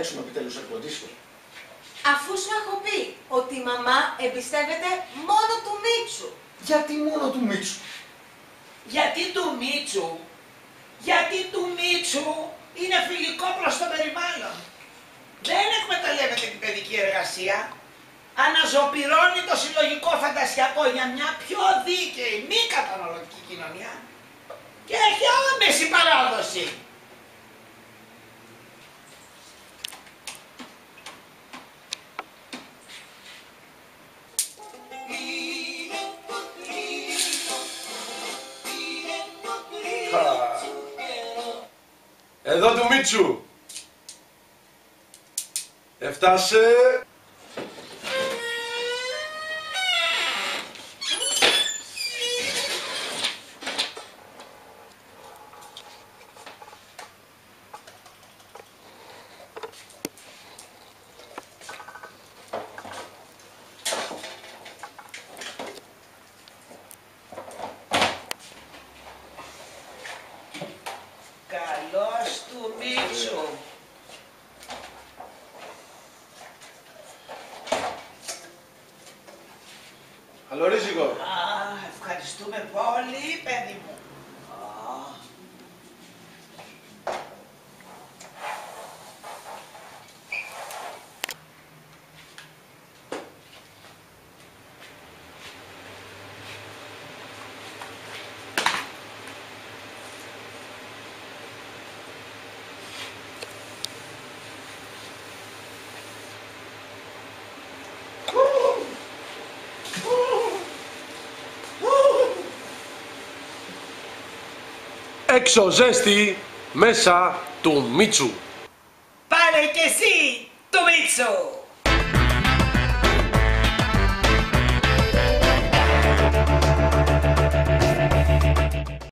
τρέξουμε επιτέλους εκποντήσιο. Αφού σου έχω πει ότι η μαμά εμπιστεύεται μόνο του Μίτσου. Γιατί μόνο του Μίτσου? Γιατί του Μίτσου είναι φιλικό προς το περιβάλλον. Δεν εκμεταλλεύεται την παιδική εργασία. Αναζωπυρώνει το συλλογικό φαντασιακό για μια πιο δίκαιη, μη καταναλωτική κοινωνία και έχει άμεση παράδοση. Εδώ του Μίτσου. Έφτασε. Καλώς του Μίτσου. Καλορίζικο. Ευχαριστούμε πολύ, παιδί μου. Έξω ζέστη, μέσα του Μίτσου. Πάρε και εσύ του Μίτσου.